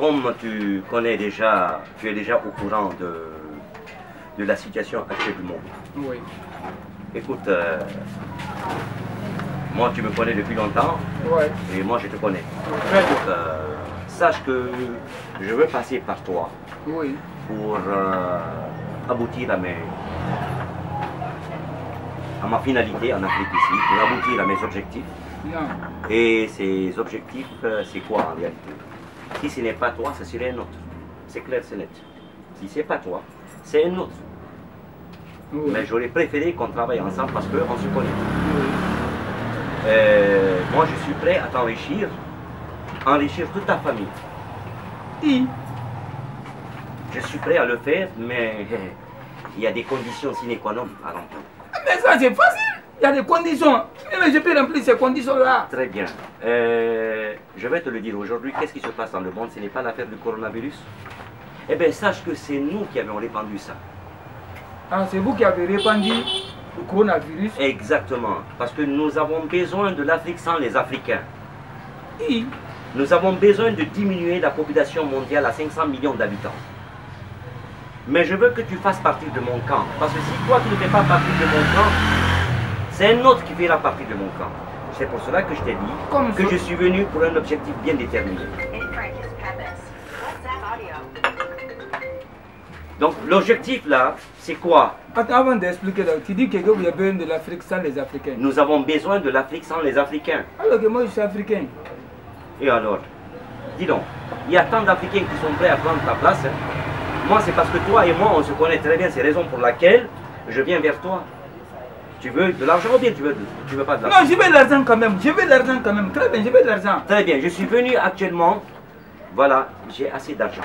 comme tu connais déjà, tu es déjà au courant de la situation actuelle du monde. Oui. Écoute, moi tu me connais depuis longtemps, Ouais. et moi je te connais. Très bien. Donc, sache que je veux passer par toi Oui. pour aboutir à ma finalité en Afrique ici, pour aboutir à mes objectifs. Non. Et ces objectifs, c'est quoi en réalité? Si ce n'est pas toi, ce serait un autre. C'est clair, c'est net. Si ce n'est pas toi, c'est un autre. Oui. Mais j'aurais préféré qu'on travaille ensemble parce qu'on se connaît. Oui. Moi, je suis prêt à t'enrichir, enrichir toute ta famille. Et Je suis prêt à le faire, mais il y a des conditions sine qua non à remplir. mais ça c'est facile. Il y a des conditions. Mais je peux remplir ces conditions-là. Très bien. Je vais te le dire aujourd'hui, qu'est-ce qui se passe dans le monde? Ce n'est pas l'affaire du coronavirus. Eh bien, sache que c'est nous qui avons répandu ça. Ah, c'est vous qui avez répandu le coronavirus. Exactement. Parce que nous avons besoin de l'Afrique sans les Africains. Et Nous avons besoin de diminuer la population mondiale à 500 millions d'habitants. Mais je veux que tu fasses partie de mon camp. Parce que si toi, tu ne fais pas partie de mon camp, c'est un autre qui fera partie de mon camp. C'est pour cela que je t'ai dit que je suis venu pour un objectif bien déterminé. Donc l'objectif là, c'est quoi? attends, avant d'expliquer, tu dis que vous avez besoin de l'Afrique sans les Africains. Nous avons besoin de l'Afrique sans les Africains. Alors que moi je suis africain. Et alors? Dis donc, il y a tant d'Africains qui sont prêts à prendre ta place. Hein. Moi, c'est parce que toi et moi, on se connaît très bien. C'est la raison pour laquelle je viens vers toi. Tu veux de l'argent ou bien tu veux pas de l'argent? Non, je veux de l'argent quand même. Je veux de l'argent quand même. Très bien, je veux de l'argent. Très bien, je suis venu actuellement. Voilà, j'ai assez d'argent.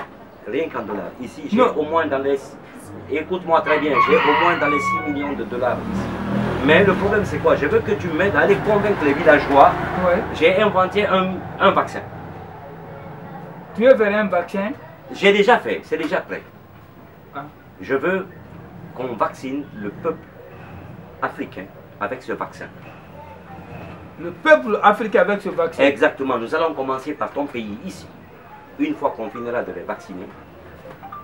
Rien qu'en dollars. Ici, j'ai au moins dans les... Écoute-moi très bien, j'ai au moins dans les 6 millions de dollars ici. Mais le problème, c'est quoi? Je veux que tu m'aides à aller convaincre les villageois. Ouais. J'ai inventé un vaccin. Tu veux faire un vaccin? J'ai déjà fait, c'est déjà prêt. Ah. Je veux qu'on vaccine le peuple africain avec ce vaccin. Le peuple africain avec ce vaccin? Exactement, nous allons commencer par ton pays ici. Une fois qu'on finira de les vacciner,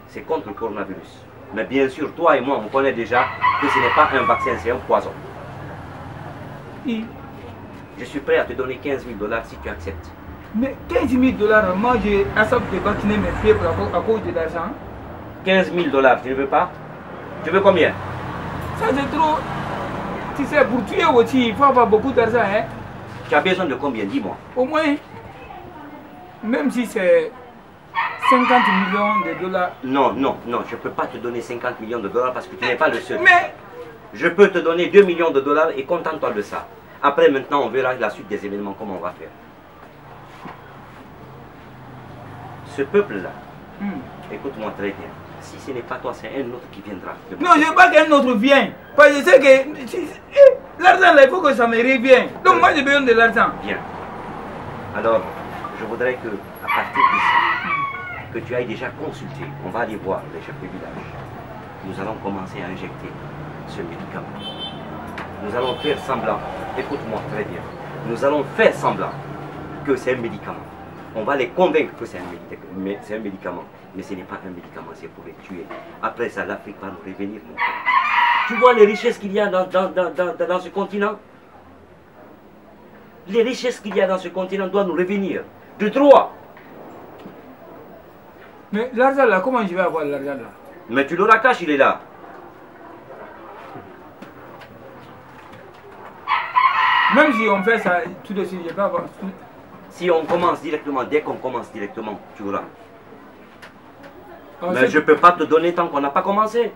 c'est contre le coronavirus. Mais bien sûr, toi et moi, on connaît déjà que ce n'est pas un vaccin, c'est un poison. Et Je suis prêt à te donner 15 000 dollars si tu acceptes. mais 15 000 dollars, moi j'ai accepté de vacciner mes pieds à cause de l'argent. 15 000 dollars, tu ne veux pas? Tu veux combien? Ça c'est trop. Tu sais, pour tuer aussi, il faut avoir beaucoup d'argent. Hein? Tu as besoin de combien? Dis-moi. Au moins, même si c'est 50 millions de dollars. Non, non, non, je ne peux pas te donner 50 millions de dollars parce que tu n'es pas le seul. Mais Je peux te donner 2 millions de dollars et contente-toi de ça. Après, maintenant, on verra la suite des événements, comment on va faire. Ce peuple-là, écoute-moi très bien. Si ce n'est pas toi, c'est un autre qui viendra. non, je ne veux pas qu'un autre vienne. Parce que je sais que l'argent, là, il faut que ça me revienne. Donc moi, j'ai besoin de l'argent. Bien. Alors, je voudrais que, à partir d'ici, que tu ailles déjà consulter. On va aller voir les chefs de village. Nous allons commencer à injecter ce médicament. Nous allons faire semblant, écoute-moi très bien, nous allons faire semblant que c'est un médicament. On va les convaincre que c'est un médicament. Mais ce n'est pas un médicament, c'est pour les tuer. Après ça, l'Afrique va nous revenir, mon frère. Tu vois les richesses qu'il y a dans ce continent? Les richesses qu'il y a dans ce continent doivent nous revenir. De droit. Mais l'argent là, comment je vais avoir l'argent là? Mais tu l'auras caché, il est là. Même si on fait ça tout de suite, je vais pas avoir tout. Si on commence directement, dès qu'on commence directement, tu auras. On Mais sait je ne peux pas te donner tant qu'on n'a pas commencé.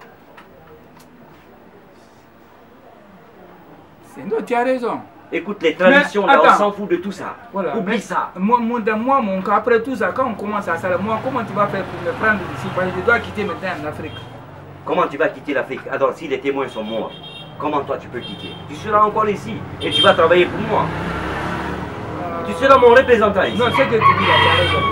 Non, tu as raison. Écoute, les traditions, là, on s'en fout de tout ça. Voilà. Oublie ça. Moi, mon cas, après tout ça, quand on commence à ça, moi, comment tu vas faire pour me prendre ici? Parce que je dois quitter maintenant en Afrique. Comment tu vas quitter l'Afrique? Alors, si les témoins sont morts, comment toi tu peux quitter? Tu seras encore ici et tu vas travailler pour moi. Tu seras mon représentant ici. Non, c'est que tu dis là, tu as raison.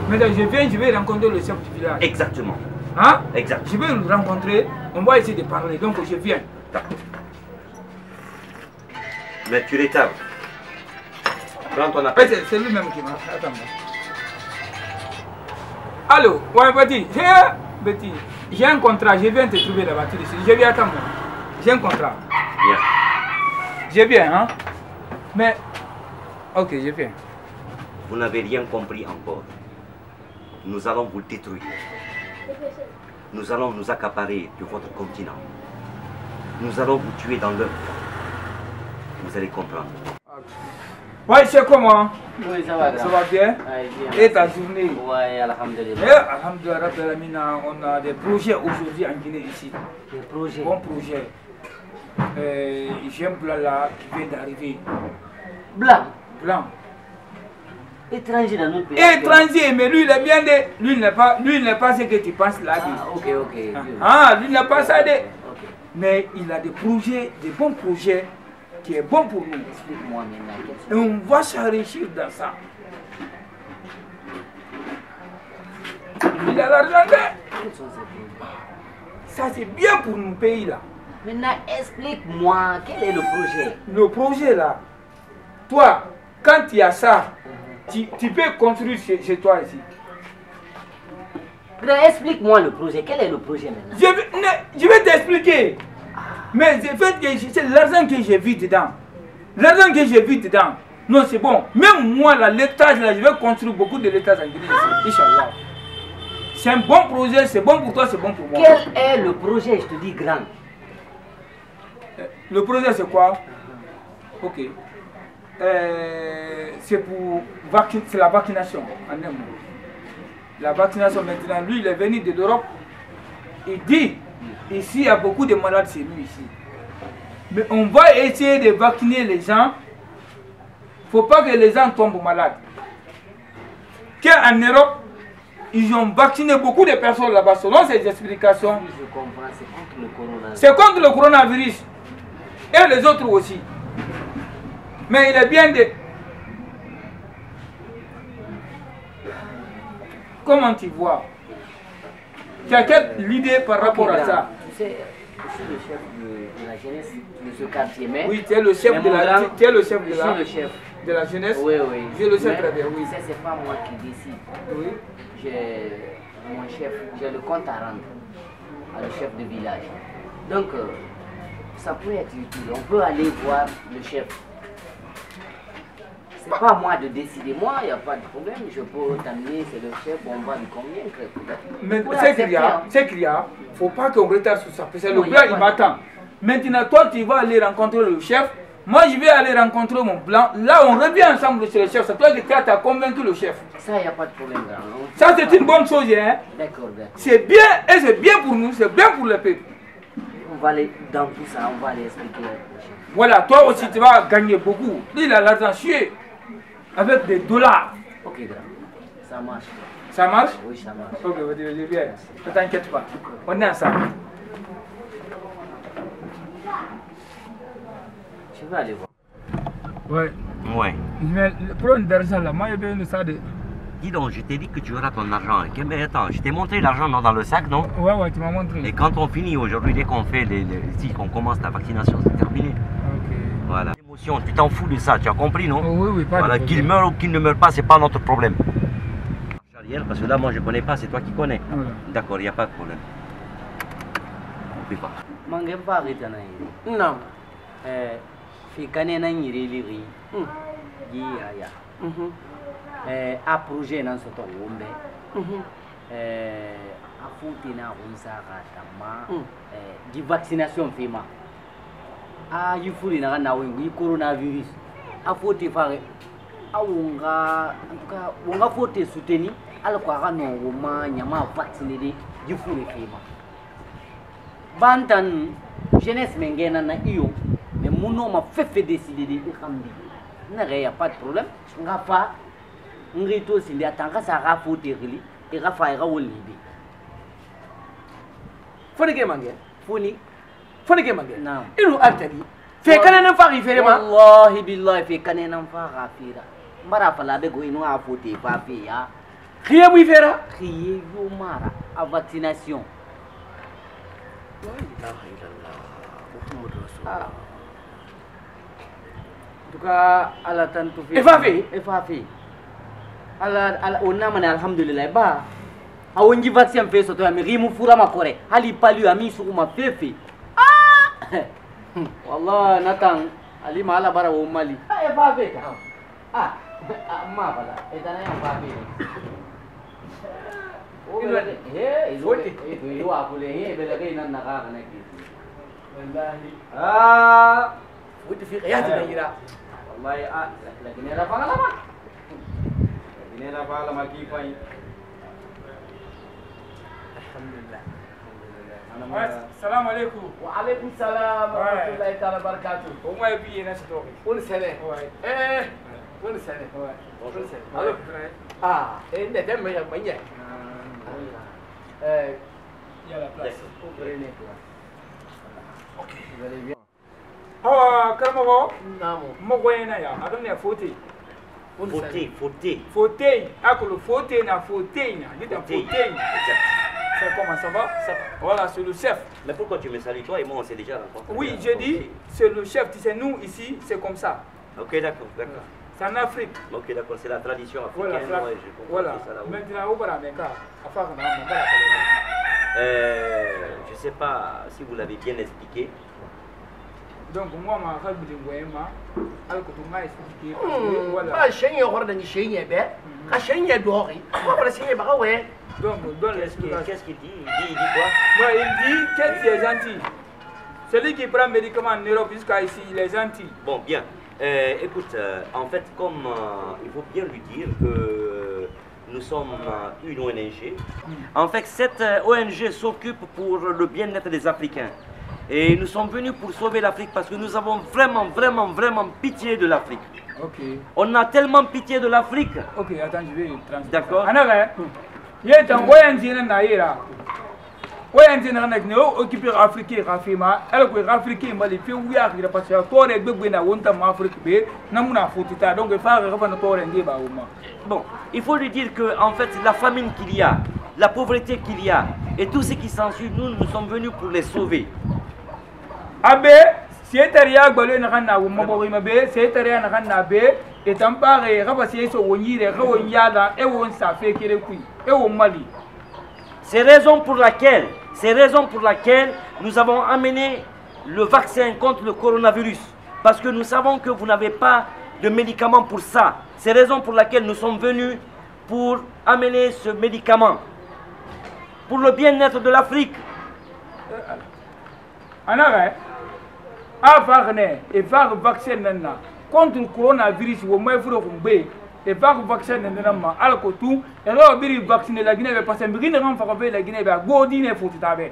Maintenant, je viens, je vais rencontrer le chef du village. Exactement. Hein? Exact. Je vais le rencontrer, on va essayer de parler, donc je viens. D'accord. Mais tu retardes. Prends ton appel. C'est lui-même qui m'a. Attends. Allô, ouais, Betty, j'ai un contrat, je viens te trouver la voiture ici. Je viens, attends-moi. J'ai un contrat. Viens. Je viens, hein. Mais, ok, je viens. Vous n'avez rien compris encore. Nous allons vous détruire. Nous allons nous accaparer de votre continent. Nous allons vous tuer dans l'œuf. Vous allez comprendre. Ouais, c'est comment? Oui, ça va. Ça va bien? Ouais, bien. Et ta journée? Ouais, alhamdulillah. Alhamdulillah, on a des projets aujourd'hui en Guinée ici. Des projets? Bon projet. J'ai un blanc là qui vient d'arriver. Blanc? Blanc. Étranger dans notre pays? Étranger, mais lui il est bien de... Lui il n'est pas ce que tu penses là. Ah, ok. Lui il n'a pas ça de... Okay. Mais il a des projets, des bons projets qui est bon pour nous. Explique-moi maintenant. Et on va s'enrichir dans ça. Il a l'argent. Quels sont ces projets? Ça c'est bien pour nos pays là. Maintenant, explique-moi, quel est le projet? Le projet là, toi, quand il y a ça, tu peux construire chez toi ici. Explique-moi le projet. Quel est le projet maintenant? Je vais t'expliquer. Mais c'est l'argent que j'ai vu dedans. L'argent que j'ai vu dedans. Non, c'est bon. Même moi, là, l'étage, là, je vais construire beaucoup de l'étage en Guinée ici. Inch'Allah. C'est un bon projet, c'est bon pour toi, c'est bon pour moi. Quel est le projet, je te dis grand? Le projet, c'est quoi? Ok. C'est pour c'est la vaccination, en un mot. La vaccination maintenant, lui, il est venu de l'Europe. Il dit, ici, il y a beaucoup de malades chez nous ici. Mais on va essayer de vacciner les gens. Il ne faut pas que les gens tombent malades. Qu'en Europe, ils ont vacciné beaucoup de personnes là-bas, selon ces explications. Je comprends, c'est contre le coronavirus. C'est contre le coronavirus. Et les autres aussi. Mais il est bien de... Comment tu vois? Tu as quelle idée par rapport à ça? Tu sais, je suis le chef de la jeunesse de ce quartier, mais... Oui, tu es le chef de la... Tu es le chef de la... Je suis le chef. De la jeunesse? Oui. Je le sais très bien, oui. Tu sais, c'est pas moi qui décide. Oui. J'ai mon chef, j'ai le compte à rendre à le chef de village. Donc, ça peut être utile. On peut aller voir le chef. C'est pas à moi de décider. Moi, il n'y a pas de problème. Je peux t'amener, c'est le chef, on va lui convaincre. Mais c'est qu'il y a, faut pas qu'on retarde sur ça. Parce que le Non, blanc, il m'attend. Maintenant, toi, tu vas aller rencontrer le chef. Moi, je vais aller rencontrer mon blanc. Là, on revient ensemble chez le chef. C'est toi qui as convaincu le chef. Ça, il n'y a pas de problème. Ça, c'est une bonne chose. Hein? D'accord. C'est bien, et c'est bien pour nous, c'est bien pour le peuple. On va aller dans tout ça, on va aller expliquer au chef. Voilà, toi aussi, tu vas gagner beaucoup. Lui, il a l'argent sué avec des dollars. Ok, grand. Ça marche. Ça marche? Oui, ça marche. Ok, je viens. Ne t'inquiète pas. On est ensemble. Je vais aller voir. Ouais. Ouais. Mais le problème d'argent là, moi, j'ai besoin de ça. Dis donc, je t'ai dit que tu auras ton argent. Mais attends, je t'ai montré l'argent dans le sac, non? Ouais, tu m'as montré. Et quand on finit aujourd'hui, dès qu'on fait si on commence la vaccination, c'est terminé. Ok. Voilà. L'émotion, tu t'en fous de ça, tu as compris, non? Oui, pas voilà, de qu'il meure ou qu'il ne meure pas, c'est pas notre problème. Parce que là, moi, je connais pas, c'est toi qui connais. Voilà. D'accord, il n'y a pas de problème. On peut pas. Mange pas arrêter non. Fi kane na nyiri liri. Gi ya. A projet nan so to wombe. A futi na unsa ka tama. Di vaccination fima. A yifuri na na wengi coronavirus. A futi fare. A wonga en tout cas wonga futi soutenir al kwa ga no woma nyama vacciner di yifuri fima. Bantan jeunesse mengena na iyo. Mais mon homme a fait décider de Rambi. Il n'y a pas de problème. On va pas. On va tous les attendre ça va foutre et va faire un libi. Faut que mange. Foni. Faut que mange. Non. Il nous a dit. Fait quand on fait faire ma. Wallahi billahi fait quand on fait faire. Mara fala be go inu a foutre pas faire ya. Rien oui faire. Crier yo mara à vaccination. En tout cas, Allah tantu fi. Efafi. Efafi. Allah on a mané alhamdulillah ba. awonji vaccin fe soto mi rimu fura makore hali palu ami suguma fefe wallah natang ali mala bara wo mali e fa fe ma bala e dana ya fa fe o bele he izo akule he bele ke nan naga kana ki wallahi ودي في قيادة نيرا والله لكن انا فاهم لما لكن انا فاهم لما كيف الحمد لله السلام عليكم. وعليكم السلام ورحمة الله تعالى وبركاته. وما يبي ناس توقي. كل سنة. إيه. كل سنة. كل سنة. ألو. إنت دم يا منيا. يلا بلاس. أوكي. كرمه نعم. مغوينا يا. أدوني فوتي. Fauteuil. Akolo fauteuil na fauteuil na. Dis un fauteuil. C'est comment ça va? Voilà, c'est le chef. Mais pourquoi tu me salues? Toi et moi, on s'est déjà rencontrés. Oui, j'ai dit, c'est le chef. Tu sais, nous, ici, c'est comme ça. Ok, d'accord, d'accord. C'est en Afrique. Ok, d'accord, c'est la tradition africaine. Voilà, Ouais, je comprends voilà. ça, là, oui. Maintenant, au Barameka, à faire Je sais pas si vous l'avez bien expliqué. Donc, moi, ma femme me dit, alors que tu m'as expliqué. Voilà. Chérie, on va dans les chéries, ben. À chérie, doré. On va essayer, bah ouais. Donc, donne l'explication. Qu'est-ce qu'il dit? Il dit quoi? Moi, il dit que tu es gentil. Celui qui prend médicaments en Europe jusqu'à ici, il est gentil. Bon, bien. Écoute, en fait, comme il faut bien lui dire que nous sommes une ONG, en fait, cette ONG s'occupe pour le bien-être des Africains. Et nous sommes venus pour sauver l'Afrique parce que nous avons vraiment pitié de l'Afrique. Ok. On a tellement pitié de l'Afrique. Ok, attends, je vais translater. D'accord. Il y a un ONG naïra. ONG naïra occupé africain rafima. Elle est africain mali fait oui à dire parce que toi les bébés na wonta ma Afrique bé namuna fotita donc il faut refaire toi rendez ba uma. Bon, il faut lui dire que en fait la famine qu'il y a, la pauvreté qu'il y a et tout ce qui s'ensuit, nous sommes venus pour les sauver. Abe, c'est taria gbalo na kana wo mabori mabe, c'est taria na kana be et tampare rabasi so wonyire rawonyala e won sa fe kire kui e won mali. C'est raison pour laquelle nous avons amené le vaccin contre le coronavirus. Parce que nous savons que vous n'avez pas de médicaments pour ça. C'est raison pour laquelle nous sommes venus pour amener ce médicament. Pour le bien-être de l'Afrique. Anare, avarne et var vaccin nana contre le coronavirus au moins vous le et var vaccin nana ma alcotou et là biri vacciner la Guinée parce que biri ne rend pas la Guinée ba godine faut taber.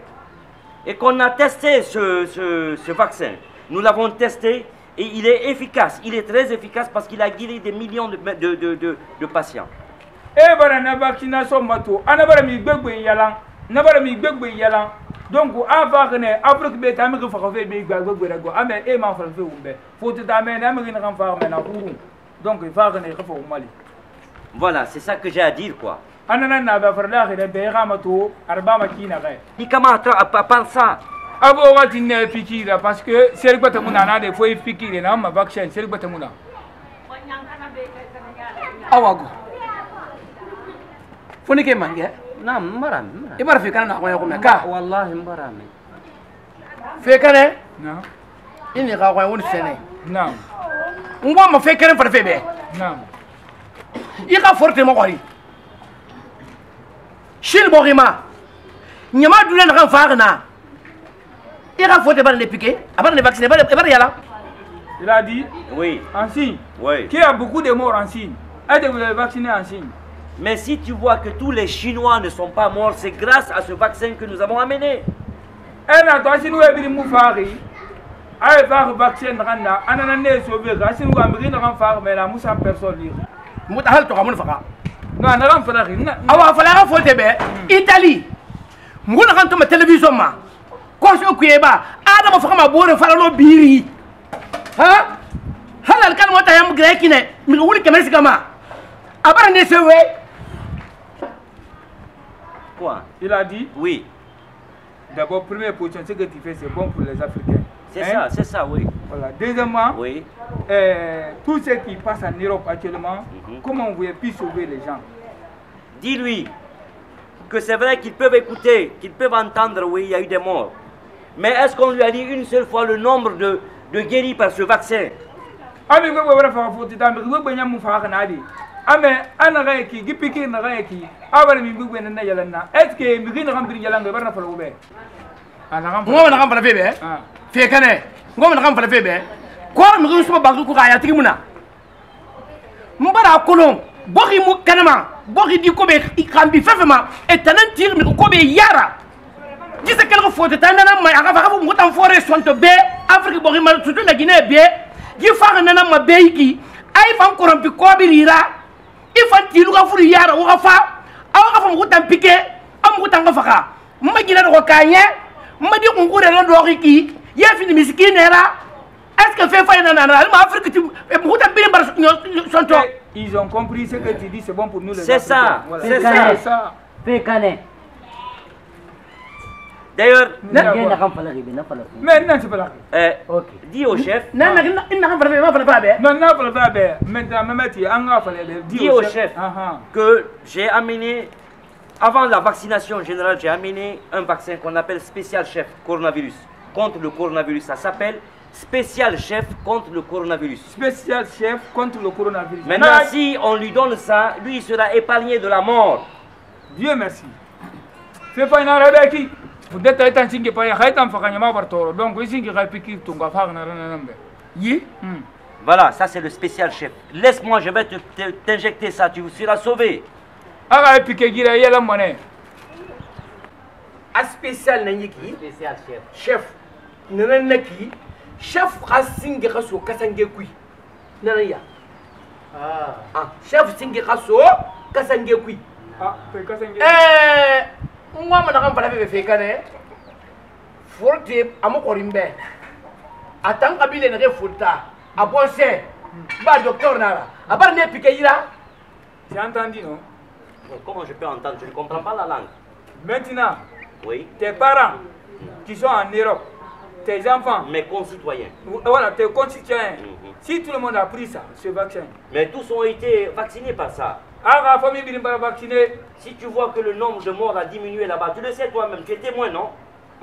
Et qu'on a testé ce vaccin. Nous l'avons testé et il est efficace. Il est très efficace parce qu'il a guéri des millions de patients. Eh ben la vaccination mato, anabara mi gbegbe yalan, nabara mi gbegbe yalan. Donc avarne Afrique be tamer ko fa be gbegbe rago ame e ma fa fe umbe. Faut tamer na mi ran fa na kuru. Donc il va venir au Mali. Voilà, c'est ça que j'ai à dire quoi. Anana na ba farla khine be ramato arba makina ga. Ni comment à part ça. Abo wati ne pikira parce que c'est quoi tamuna na de foi pikira na ma vaccin c'est quoi tamuna. Awago. Foni ke mange? Na mbaram. Ibar fe kana na ko ko meka. Wallahi mbaram. Fe kana? Na. Ini ga ko won sene. Na. Ngwa ma fe kana fa fe be. Na. I ka forte mo ko ri. Shil Borima, Nyama Doulen Ranfarna. Il a foutu les piquets, avant de vacciner, il a dit oui. En signe. Oui. Qu'il y a beaucoup de morts en signe. Aidez-vous les vacciner en signe. Mais si tu vois que tous les Chinois ne sont pas morts, c'est grâce à ce vaccin que nous avons amené. Elle a toi si nous avons moufari. Elle va vacciner Randa. Ananane sauvé. Si nous avons renfar, mais la moussa personne. Moutahal to ramon faka. Non, on a renfar. Awa fala foutu be. Italie. Mouna quand ma télévision ma. Quoi ce qui est bas? Adam faka ma boire fala no biri. Hein? Halal kan mota yam grekine. Mi wuli kemersi kama. Abara ne sewe. Quoi? Il a dit oui. D'abord, première position, ce que tu fais, c'est bon pour les Africains. C'est ça, oui. Voilà. Deuxièmement, oui. Tout ce qui passe en Europe actuellement, comment vous pouvez plus sauver les gens? Dis-lui que c'est vrai qu'ils peuvent écouter, qu'ils peuvent entendre, oui, il y a eu des morts. Mais est-ce qu'on lui a dit une seule fois le nombre de guéris par ce vaccin? Ami go go rafa foti tambe go banya mu fa kana di. Ame ana ga ki gipiki na ga ki. Abara mi go na yalanna. Est-ce que mi gina kam bir yalanga barna fa lo be. Ana kam ngoma na kam fala febe fe kane ngoma na kam fala febe ko mi go suma bagdu ko aya tigi muna mbara kolon boki mu kanama boki di ko be ikambi fefema etanan tir mi ko be yara gise quelque faute tanana ma aga fa mu tan fore sonto be afrique boki ma surtout la guinée be gi fa nana ma be ki ay fan korompi ko bi rira ifan tilu ga furi yara wo ga fa awa ga fa mu tan piqué am mu tan ga fa ma gina ko kanye ma di ngure la do ki ya fini miskine era est-ce que fait faïna nana ma afrique tu mu tan bi bar sonto ils ont compris ce que tu dis, c'est bon pour nous les C'est ça, voilà. c'est ça. D'ailleurs, mais non, c'est pas là. Dis au chef. Dis au chef que j'ai amené, avant la vaccination générale, j'ai amené un vaccin qu'on appelle spécial chef coronavirus, contre le coronavirus. Ça s'appelle spécial chef contre le coronavirus. Spécial chef contre le coronavirus. Maintenant, si on lui donne ça, lui il sera épargné de la mort. Dieu merci. Fais pas une arabe qui. Vous êtes un signe pas un fait un fakanyama bartoro. Donc ici qui répétit ton gafar na nambe. Yi. Voilà, ça c'est le spécial chef. Laisse-moi, je vais t'injecter ça, tu seras sauvé. Aga piqué gira yela monnaie. A spécial nanyiki. Spécial chef. Chef. Nanaki. Chef Rasingi Rasso Kassange Kui. Nanaya. Chef Singi Rasso Kassange Kui. Moi, je ne sais pas si Forte, Amokorimbe. Attends, Kabile ne refuta. A penser. Bah, docteur Nara. A part ne piqueira. J'ai entendu, non? Comment je peux entendre? Je ne comprends pas la langue. Maintenant, oui. Tes parents qui sont en Europe, tes enfants, mes concitoyens. Voilà, tes concitoyens. Si tout le monde a pris ça, ce vaccin. Mais tous ont été vaccinés par ça. Ah, la famille est vaccinée. Si tu vois que le nombre de morts a diminué là-bas, tu le sais toi-même, tu es témoin, non?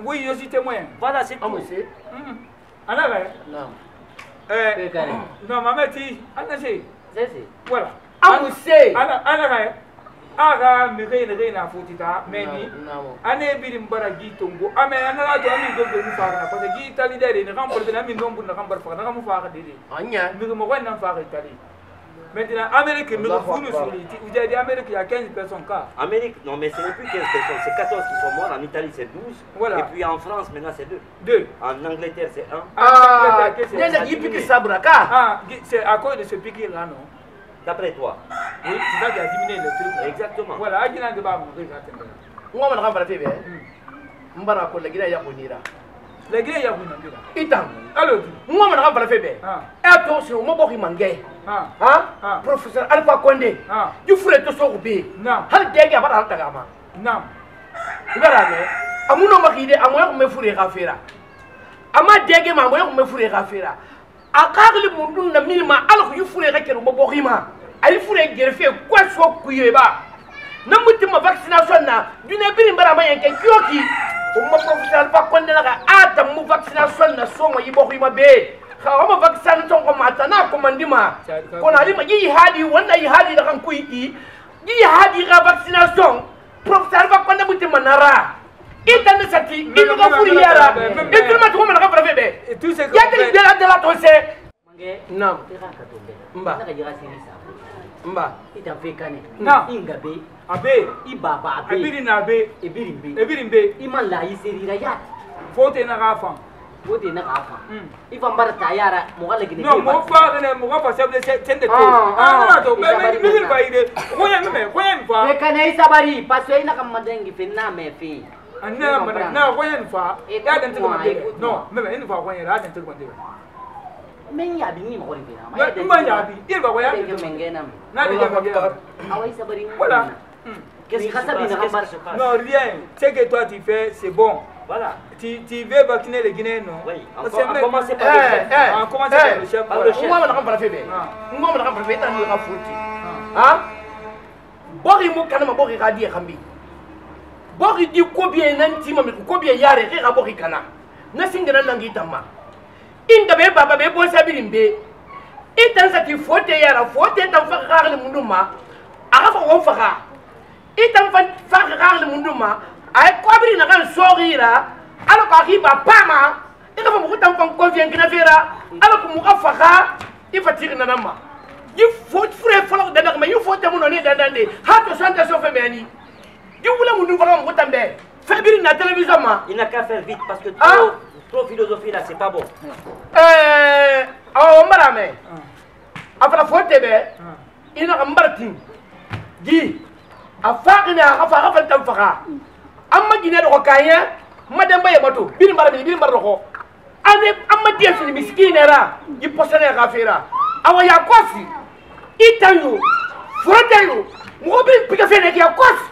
Oui, je suis témoin. Voilà, c'est tout. Non. Non, maman, tu voilà. Aga mi reina futita meni ane birim bara gitongo ame anala to ami do do fara parce que gitali dere ni rambol de ami nombu na rambar fara na mu fara dede anya mi mo wan na fara itali maintenant Amérique mi funu sur les vous avez dit Amérique il y a 15 personnes cas Amérique non mais ce n'est plus 15 personnes c'est 14 qui sont morts en Italie c'est 12 voilà. Et puis en France maintenant c'est 2 en Angleterre c'est 1 c'est à cause de ce piqué là non. D'après toi? Oui, c'est ça qui a diminué le truc. Exactement. Voilà, il y a un débat. On va me rappeler. On va rappeler la Guinée Yabounira. La Guinée Yabounira. Itam. Alors, on va me rappeler. Et attention, on va me manquer. Professeur Alpha Condé. Tu ferais tout ça au pays. Non. Hal dégâts à la Tagama. Non. Tu vas aller. À mon nom, il est à moi, me fourrer à faire. À ma dégâts, ma moi, me fourrer à faire. A kagli mundu na milima alors yu fure reke no boborima ay fure gerfe kwa so kuyeba na mutima vaccination na dune biri mbara ma yanke kyoki o mo professeur ba konde na ata mu vaccination na so mo yiborima be ka o mo vaccine ton ko mata na ko mandima ko na lima yi hadi wanda yi hadi da kan kuyi yi hadi ga vaccination professeur ba konde mutima nara itane sati inu ga furi yara itu ma to ma na ka brafe be tout ce que ya de la tonse non mba mba ita fekane non ingabe abe ibaba abe ebiri na abe ebiri mbe imalla yiserira ya fote na gafa fote na gafa ifa mbarta yara mogala gine non mo fa ne mo fa sable tende to ah to me mi ba ide koyen fa fekane isabari paso ina kamadengi fenna me fi anna na koyen fa ya dan tuko mande no me ina fa koyen ra dan tuko mande men ya bi ni mo koyen fena ma ya bi il ba koyen mengenam na de ba awai sabari voilà qu'est-ce que ça vient de se passe non rien ce que toi tu fais c'est bon voilà tu veux vacciner les Guinéens non oui on commence par le chef on va na brafe be on va na brafe tan na futi ha bori mo kana ma bori radi khambi bori di ko bien nanti mami ko bien yare ke ga bori kana na singena nangi tamma inda be baba be bo sabirimbe itan sa ti fote yara fote tan fa gagle munduma aga fa won fa itan fa gagle munduma ay kobri na kan sogira ala ko akiba pama ika fa mu tan fa convient na vera ala ko mu afaka ifa tirina nama yi fote frère folo da ma yi fote mu no ne dandande ha to sante so fe meni yi wula mundu fa mu tambe fabiri na télévision ma il n'a qu'à faire vite parce que trop philosophie là c'est pas bon oh marame afala fote be ina kambartin gi afaqina afa tam faqa amma gine do kaya madam baye bato bin bar ko ane amma dia fini miskinera yi posane gafira awa ya kosi itanyo foteyo mo bin pika fene ya kosi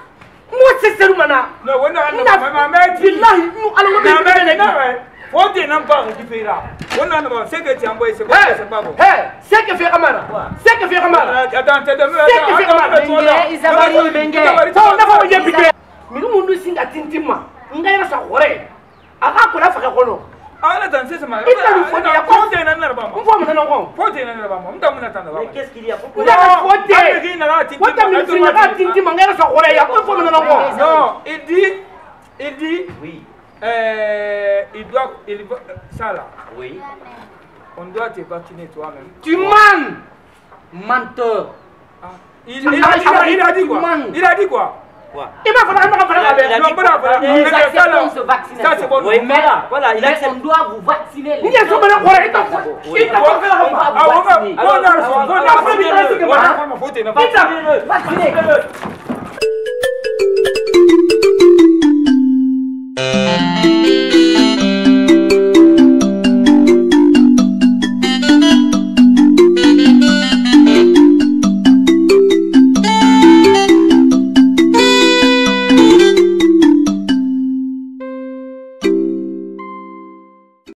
mo seseru mana no wona mama billahi no ala mo bin fene fote nan ba ki fira wona na ba c'est que tu envoies c'est pas bon c'est que fait kamara c'est que fait kamara attends t'es de c'est que fait kamara Isabari Menge so na fa ye bige mi mundu singa tintima ngai rasa hore aka ko la fa ko ah là c'est ça ma fote nan na ba mo mfo mna ngo fote nan na ba mo mta mna tanda ba mais qu'est-ce qu'il y a pourquoi fote tintima ngai rasa hore ya ko mfo mna ngo non il dit oui ça là oui on doit te vacciner toi-même tu mens menteur. Il a dit quoi? Il a dit quoi? Il m'a fallu Nous acceptons ce vaccination. Ça c'est bon. Oui, mais là, voilà, il accepte. on doit vous vacciner. Il y a ce qu'on a Vacciner.